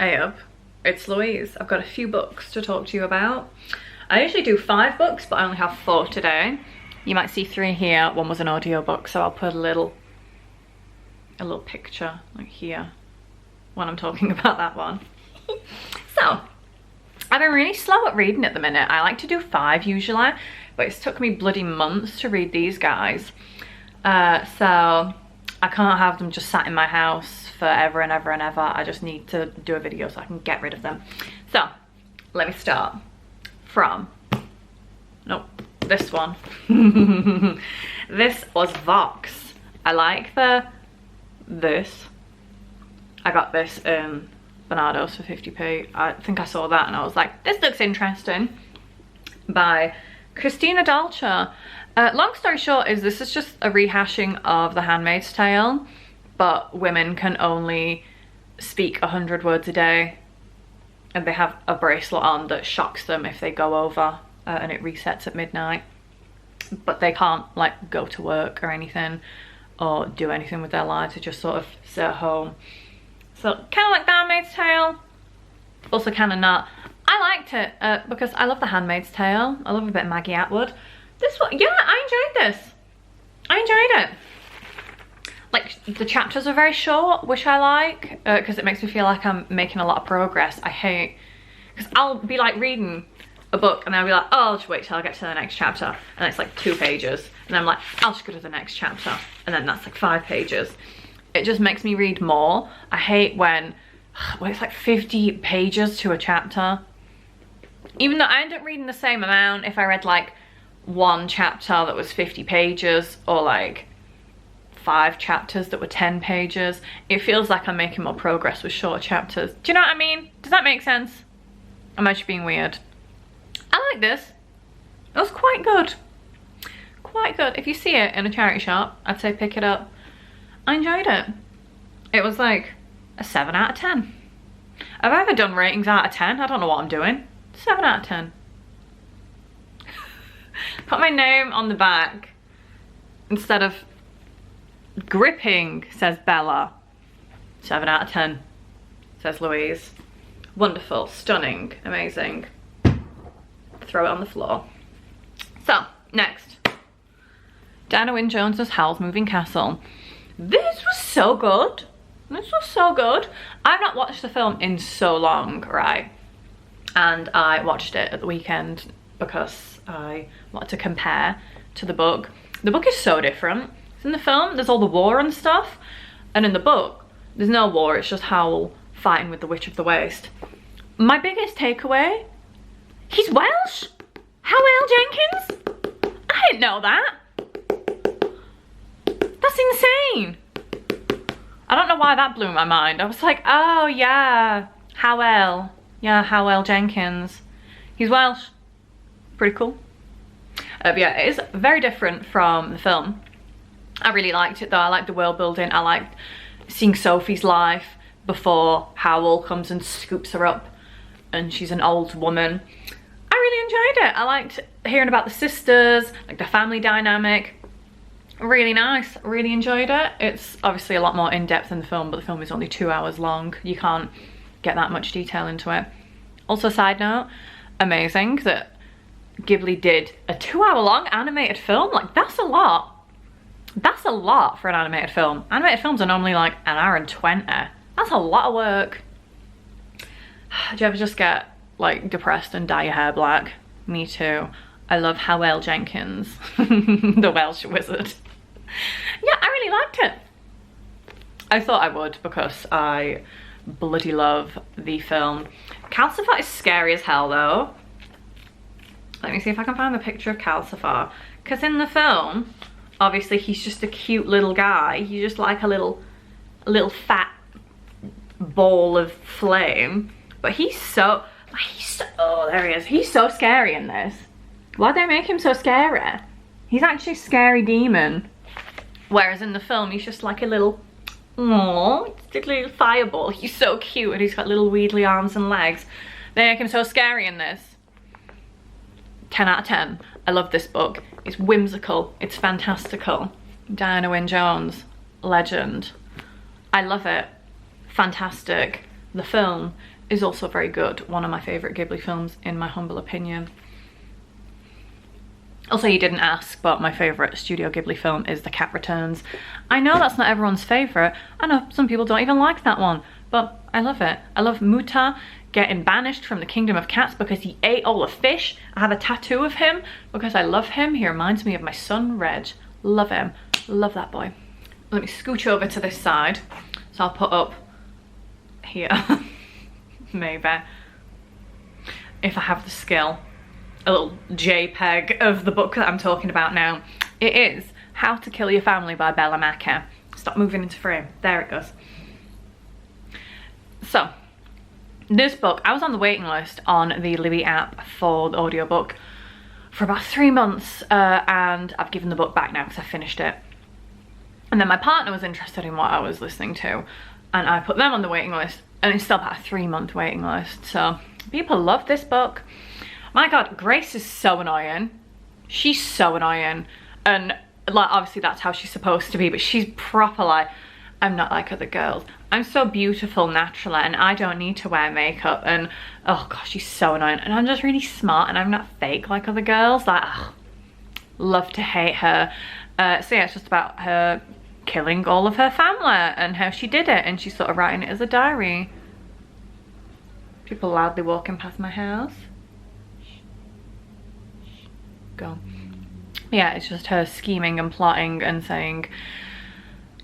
Eyup, it's Louise. I've got a few books to talk to you about. I usually do 5 books, but I only have 4 today. You might see 3 here. One was an audiobook, so I'll put a little picture like here when I'm talking about that one. So, I've been really slow at reading at the minute. I like to do 5 usually, but it's took me bloody months to read these guys. So I can't have them just sat in my house forever and ever and ever. I just need to do a video so I can get rid of them. So let me start from, nope, this one. This was Vox. I like this. I got this in Bernardo's for 50p. I think I saw that and I was like, this looks interesting. By Christina Dalcher. Long story short is this is just a rehashing of The Handmaid's Tale, but women can only speak 100 words a day, and they have a bracelet on that shocks them if they go over, and it resets at midnight, but they can't like go to work or anything or do anything with their lives. They just sort of sit at home. So kind of like The Handmaid's Tale, also kind of not. I liked it because I love The Handmaid's Tale. I love a bit of Maggie Atwood. This one, yeah, I enjoyed this. I enjoyed it. Like, the chapters are very short, which I like, because it makes me feel like I'm making a lot of progress. I hate, because I'll be like reading a book and I'll be like, oh, I'll just wait till I get to the next chapter. And it's like 2 pages. And I'm like, I'll just go to the next chapter. And then that's like 5 pages. It just makes me read more. I hate when it's like 50 pages to a chapter. Even though I end up reading the same amount if I read like 1 chapter that was 50 pages or like 5 chapters that were 10 pages. It feels like I'm making more progress with shorter chapters. Do you know what I mean? Does that make sense? Am I just being weird? I like this. It was quite good. Quite good. If you see it in a charity shop, I'd say pick it up. I enjoyed it. It was like a 7 out of 10. Have I ever done ratings out of 10? I don't know what I'm doing. 7 out of 10. Put my name on the back instead of gripping, says Bella. 7 out of 10, says Louise. Wonderful, stunning, amazing. Throw it on the floor. So, next. Diana Wynne Jones's Howl's Moving Castle. This was so good. This was so good. I've not watched the film in so long, right? And I watched it at the weekend because I wanted to compare to the book. The book is so different. In the film, there's all the war and stuff. And in the book, there's no war. It's just Howl fighting with the Witch of the Waste. My biggest takeaway, he's Welsh. Howell Jenkins? I didn't know that. That's insane. I don't know why that blew my mind. I was like, oh yeah, Howell. Yeah, Howell Jenkins. He's Welsh. Pretty cool. But yeah, it is very different from the film. I really liked it though. I liked the world building. I liked seeing Sophie's life before Howl comes and scoops her up and she's an old woman. I really enjoyed it. I liked hearing about the sisters, like the family dynamic. Really nice. Really enjoyed it. It's obviously a lot more in-depth than the film, but the film is only 2 hours long. You can't get that much detail into it. Also, side note, amazing that Ghibli did a 2-hour-long animated film. Like, that's a lot. That's a lot for an animated film. Animated films are normally like 1 hour and 20. That's a lot of work. Do you ever just get like depressed and dye your hair black? Me too. I love Howell Jenkins, the Welsh wizard. Yeah, I really liked it. I thought I would because I bloody love the film. Calcifer is scary as hell though. Let me see if I can find the picture of Calcifer. Because in the film, obviously he's just a cute little guy. He's just like a little fat ball of flame. But he's so, oh there he is. He's so scary in this. Why'd they make him so scary? He's actually a scary demon. Whereas in the film, he's just like a little, aww, it's a little fireball. He's so cute and he's got little wheedly arms and legs. They make him so scary in this. 10 out of 10. I love this book. It's whimsical. It's fantastical. Diana Wynne Jones, legend. I love it. Fantastic. the film is also very good. One of my favourite Ghibli films, in my humble opinion. Also, you didn't ask, but my favourite Studio Ghibli film is The Cat Returns. I know that's not everyone's favourite. I know some people don't even like that one, but I love it. I love Muta getting banished from the Kingdom of Cats because he ate all the fish. I have a tattoo of him because I love him. He reminds me of my son, Reg. Love him. Love that boy. Let me scooch over to this side. So I'll put up here, maybe, if I have the skill, a little JPEG of the book that I'm talking about now. It is How to Kill Your Family by Bella Mackie. Stop moving into frame. There it goes. So, this book, I was on the waiting list on the Libby app for the audiobook for about 3 months, and I've given the book back now because I finished it. And then my partner was interested in what I was listening to, and I put them on the waiting list, and it's still about a 3-month waiting list. So people love this book. My God, Grace is so annoying. She's so annoying. And like, obviously that's how she's supposed to be, but she's proper like, I'm not like other girls. I'm so beautiful naturally and I don't need to wear makeup. And oh gosh, she's so annoying. And I'm just really smart and I'm not fake like other girls. Like, ugh, love to hate her. So yeah, it's just about her killing all of her family and how she did it. And she's sort of writing it as a diary. People loudly walking past my house. Go. Yeah, it's just her scheming and plotting and saying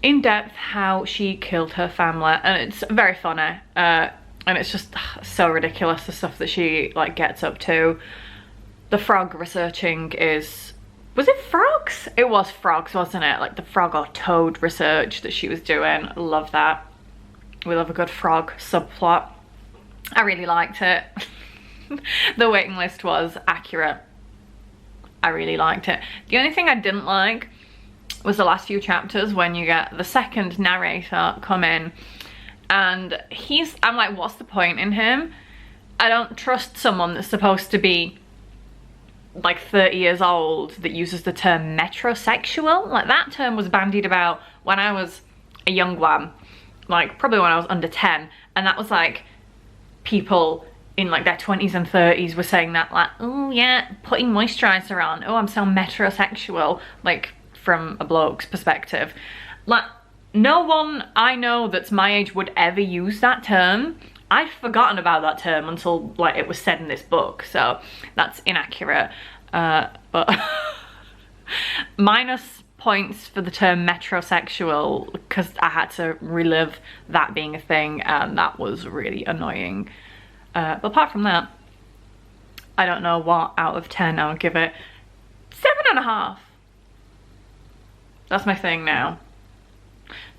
in depth how she killed her family, and it's very funny, and it's just so ridiculous, the stuff that she like gets up to. The frog researching is, was it frogs? It was frogs, wasn't it? Like the frog or toad research that she was doing. Love that. We love a good frog subplot. I really liked it. The waiting list was accurate. I really liked it. The only thing I didn't like was the last few chapters when you get the second narrator come in, and I'm like, what's the point in him? I don't trust someone that's supposed to be like 30 years old that uses the term metrosexual. Like, that term was bandied about when I was a young one, like probably when I was under 10, and that was like people in like their 20s and 30s were saying that, like, oh yeah, putting moisturizer on, oh I'm so metrosexual, like from a bloke's perspective. Like, no one I know that's my age would ever use that term. I'd forgotten about that term until like it was said in this book, so that's inaccurate. But minus points for the term metrosexual because I had to relive that being a thing, and that was really annoying. But apart from that, I don't know what out of 10 I would give it. 7.5. That's my thing now.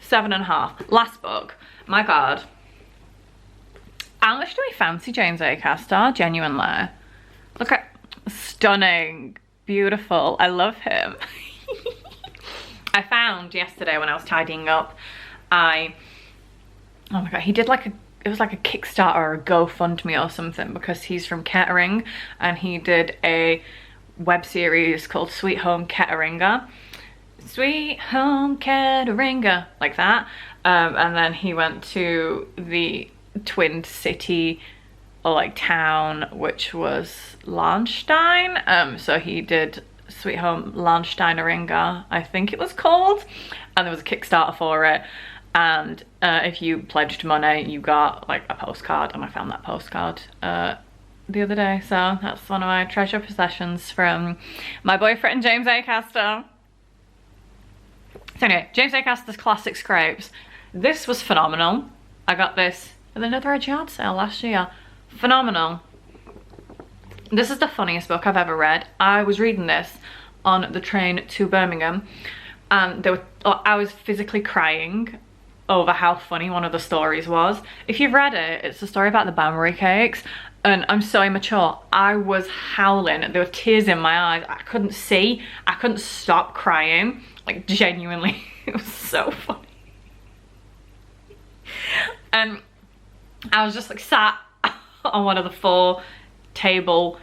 7.5. Last book. My God. How much do we fancy James Acaster? Genuinely. Look at, stunning, beautiful. I love him. I found yesterday when I was tidying up, oh my God, he did like it was like a Kickstarter or a GoFundMe or something, because he's from Kettering and he did a web series called Sweet Home Ketteringa. Sweet Home Ketteringa, like that. And then he went to the Twin City or like town, which was Lahnstein. So he did Sweet Home Lahnsteineringa, I think it was called, and there was a Kickstarter for it. And if you pledged money, you got like a postcard, and I found that postcard the other day. So that's one of my treasure possessions from my boyfriend James Acaster. So anyway, James Acaster's Classic Scrapes. This was phenomenal. I got this at another yard sale last year. Phenomenal. This is the funniest book I've ever read. I was reading this on the train to Birmingham, and I was physically crying over how funny one of the stories was. If you've read it, it's a story about the Banbury cakes, and I'm so immature. I was howling. There were tears in my eyes. I couldn't see. I couldn't stop crying. Like, genuinely, it was so funny. And I was just like sat on one of the 4 table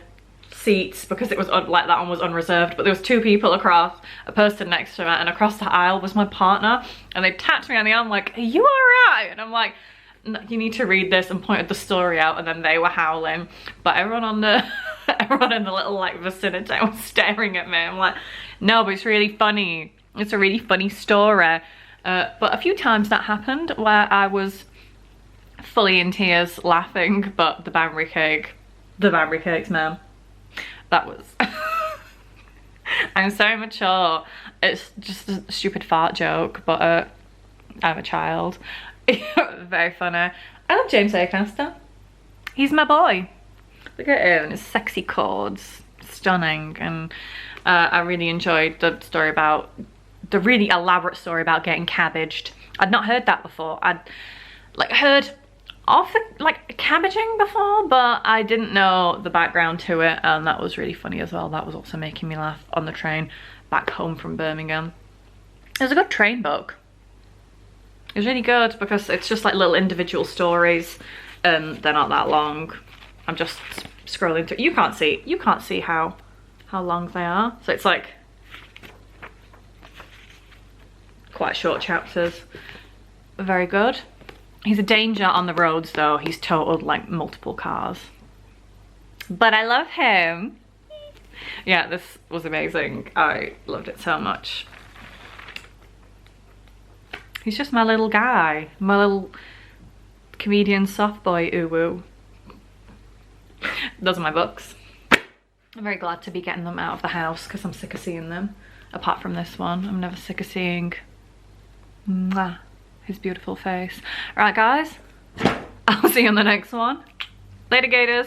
seats, because it was like that one was unreserved, but there was 2 people across, a person next to me, and across the aisle was my partner, and they tapped me on the arm like, are you all right? And I'm like, you need to read this, and pointed the story out, and then they were howling. But everyone on the everyone in the little like vicinity was staring at me. I'm like, no, but it's really funny. It's a really funny story. But a few times that happened where I was fully in tears laughing, but the Banbury cakes, man, that was I'm so mature. It's just a stupid fart joke, but I'm a child. Very funny. I love James Acaster. He's my boy. Look at him, his sexy chords, stunning. And I really enjoyed the story about, the really elaborate story about getting cabbaged. I'd not heard that before. I'd like heard of like cabbaging before, but I didn't know the background to it, and that was really funny as well. That was also making me laugh on the train back home from Birmingham. It was a good train book. It was really good because it's just like little individual stories, and they're not that long. I'm just scrolling through. You can't see how long they are. So it's like quite short chapters. Very good. He's a danger on the roads though. He's totaled like multiple cars. But I love him. Yeah, this was amazing. I loved it so much. He's just my little guy. My little comedian soft boy uwu. Those are my books. I'm very glad to be getting them out of the house because I'm sick of seeing them. Apart from this one, I'm never sick of seeing his beautiful face. Alright guys, I'll see you on the next one. Later gators.